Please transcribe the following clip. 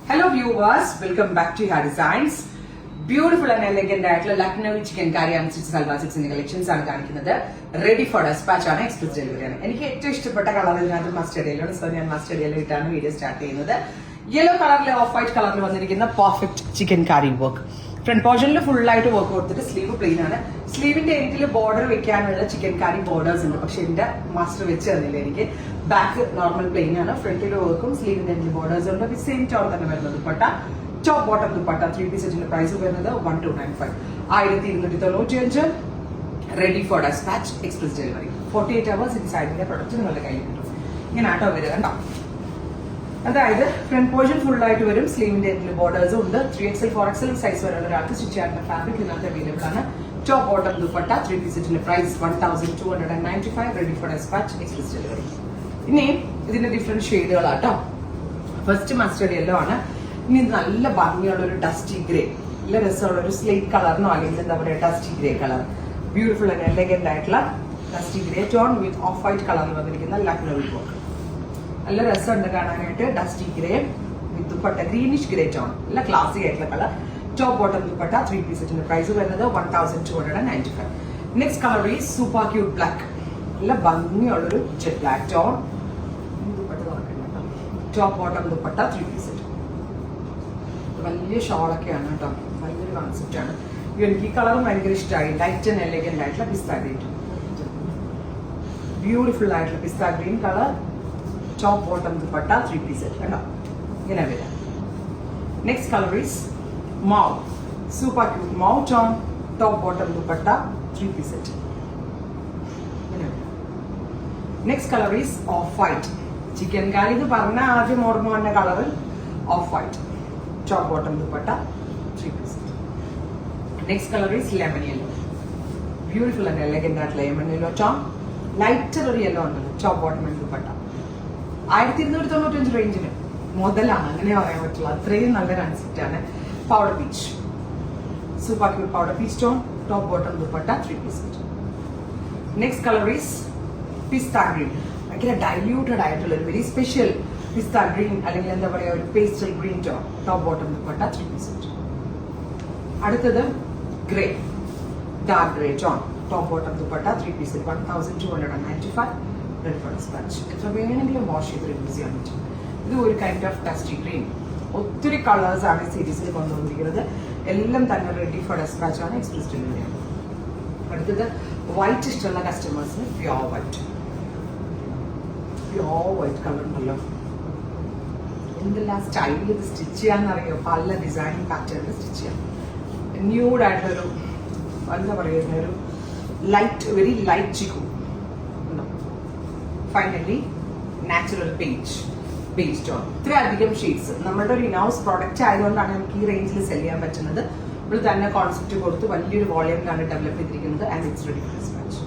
Hello viewers, welcome back to Hair Designs. Beautiful and elegant ആയിട്ടുള്ള Lucknowi chikankari and stitch salwar സിക്സിന്റെ collections ആണ് കാണിക്കുന്നത്. Ready for dispatch ആണ്, express delivery ആണ്. എനിക്ക് ഏറ്റവും ഇഷ്ടപ്പെട്ട കളർ ഇതിനകത്ത് മസ്റ്റർഡ് യെല്ലോ ആണ്. സോ ഞാൻ മസ്റ്റർഡ് യെല്ലോ ഇട്ടാണ് വീഡിയോ സ്റ്റാർട്ട് ചെയ്യുന്നത്. യെല്ലോ കളറിലെ ഓഫ് വൈറ്റ് കളറിൽ വന്നിരിക്കുന്ന perfect chikankari work. Front പോർഷനിൽ ഫുൾ ആയിട്ട് വർക്ക് കൊടുത്തിട്ട് സ്ലീവ് പ്ലെയിൻ ആണ്. സ്ലീവിന്റെ എൻഡിൽ ബോർഡർ വെക്കാനുള്ള ചിക്കൻ കറി ബോർഡേഴ്സ് ഉണ്ട്, പക്ഷെ എന്റെ മാസ്റ്റർ വെച്ച് തന്നില്ല എനിക്ക്. ബാക്ക് നോർമൽ പ്ലെയിൻ ആണ്, ഫ്രണ്ടിൽ വർക്കും സ്ലീവിന്റെ എൻഡിൽ ബോർഡേഴ്സ് ഉണ്ട്. സെയിം ടോൺ തന്നെ വരുന്നത് dupatta. Top bottom dupatta 3 piece സെറ്റിന്റെ പ്രൈസ് വരുന്നത് 1295, 1295. Ready for dispatch, express delivery. 48 hours ഇൻസൈഡിന്റെ പ്രൊഡക്റ്റ് നിങ്ങളുടെ കയ്യിൽ കിട്ടും. ഇങ്ങനെ ആട്ടോ വരിക കണ്ടോ. അതായത് ഫ്രണ്ട് പോർഷൻ ഫുൾ ആയിട്ട് വരും, സ്ലീവിന്റെ എൻഡിൽ ബോർഡേഴ്സും ഉണ്ട്. 3XL 4XL സൈസ് വരെയുള്ള ഒരാൾക്ക് സ്റ്റിച്ച് ചെയ്യാനുള്ള ഫാബ്രിക് ഇതിനകത്ത് അവൈലബിൾ ആണ്. ടോപ്പ് ബോട്ടം ദുപ്പട്ട 3 പീസ് സെറ്റിന്റെ price 1295. Ready for dispatch, express delivery. ഇനി ഇതിന്റെ ഡിഫറെന്റ് ഷെയ്ഡുകളാട്ടോ. ഫസ്റ്റ് മസ്റ്റർഡ് യെല്ലോ ആണ്. ഇനി നല്ല ഭംഗിയുള്ള ഒരു ഡസ്റ്റി ഗ്രേ, നല്ല രസമുള്ള ഒരു സ്ലേറ്റ് കളറിനോ അല്ലെങ്കിൽ എന്താ പറയുക dusty grey colour. Beautiful and elegant ആയിട്ടുള്ള dusty grey tone with off white കളറിൽ വന്നിരിക്കുന്ന ലക്നൗവി വർക്ക്. നല്ല രസമുണ്ട് കാണാനായിട്ട്. Dusty grey with dupatta greenish grey tone, നല്ല ക്ലാസിക് ആയിട്ടുള്ള colour. Top bottom dupatta 3 piece സെറ്റിന്റെ പ്രൈസ് വരുന്നത് 1295. Next colour is super cute black, നല്ല ഭംഗിയുള്ളൊരു jet black tone. Top bottom dupatta 3 piece set. വലിയ ഷോളൊക്കെയാണ് കേട്ടോ, നല്ലൊരു കോൺസെപ്റ്റ് ആണ്. എനിക്ക് ഈ കളറും ഭയങ്കര ഇഷ്ടമായി. ലൈറ്റ് ആൻഡ് എലഗന്റ് ആയിട്ടുള്ള പിസ്ത ഗ്രീൻ, ബ്യൂട്ടിഫുൾ ആയിട്ടുള്ള pista green colour. Top bottom dupatta 3 piece set കണ്ടോ, ഇങ്ങനെ വരാം. Next colour is mauve, super cute mauve tone. Top bottom dupatta 3 piece set. Next colour is off white. Chikankari ഇത് പറഞ്ഞ ആദ്യം ഓർമ്മ വന്ന colour off white. Top bottom dupatta 3 piece. Next colour is lemon yellow, beautiful and elegant ആയിട്ട് lemon yellow tone. Lighter ഒരു yellow ഉണ്ടല്ലോ. Top bottom dupatta 1295 റേഞ്ചിന് മുതലാണ്, അങ്ങനെ പറയാൻ പറ്റുള്ളൂ. അത്രയും നല്ല കൺസെപ്റ്റ് ആണ്. Powder peach, super cute powder peach tone. Top bottom dupatta 3 piece. Next colour is pista green, ഭയങ്കര ഡൈല്യൂട്ടഡ് ആയിട്ടുള്ള ഒരു വെരി സ്പെഷ്യൽ പിസ്ത ഗ്രീൻ അല്ലെങ്കിൽ എന്താ പറയുക ഒരു pastel green tone. Top bottom dupatta 3 piece. അടുത്തത് grey, dark grey tone. Top bottom dupatta 3 piece 1295. Ready for dispatch. എത്ര വേണമെങ്കിലും വാഷ് ചെയ്ത് യൂസ് ചെയ്യാൻ പറ്റും. ഇത് ഒരു കൈൻഡ് ഓഫ് ഡസ്റ്റി ഗ്രീൻ. ഒത്തിരി കളേഴ്സ് ആണ് ഈ സീരീസിൽ കൊണ്ടുവന്നിരിക്കുന്നത്. എല്ലാം തന്നെ റെഡി ഫോർ ഡെസ്പാച്ച് ആണ്, എക്സ്പ്രസ് ഡെലിവറി ആണ്. അടുത്തത് വൈറ്റ് ഇഷ്ടമുള്ള കസ്റ്റമേഴ്സിന് pure white, pure white colour ഉണ്ടല്ലോ. എന്തെല്ലാം സ്റ്റൈലിൽ ഇത് സ്റ്റിച്ച് ചെയ്യാന്നറിയോ, പല ഡിസൈനിങ് പാറ്റേണിൽ സ്റ്റിച്ച് ചെയ്യാം. ന്യൂഡ് ആയിട്ടൊരു എന്താ പറയുന്ന ഒരു light, very light chikoo. Finally natural base tone. ഇത്രയധികം ഷെയ്ഡ്സ്. നമ്മുടെ ഒരു ഇനൗസ് പ്രോഡക്റ്റ് ആയതുകൊണ്ടാണ് നമുക്ക് ഈ റേഞ്ചിൽ സെല് ചെയ്യാൻ പറ്റുന്നത്. നമ്മൾ തന്നെ കോൺസെപ്റ്റ് കൊടുത്ത് വലിയൊരു വോളിയമിലാണ് ഡെവലപ്പ് ചെയ്തിരിക്കുന്നത്. And it's ready for dispatch.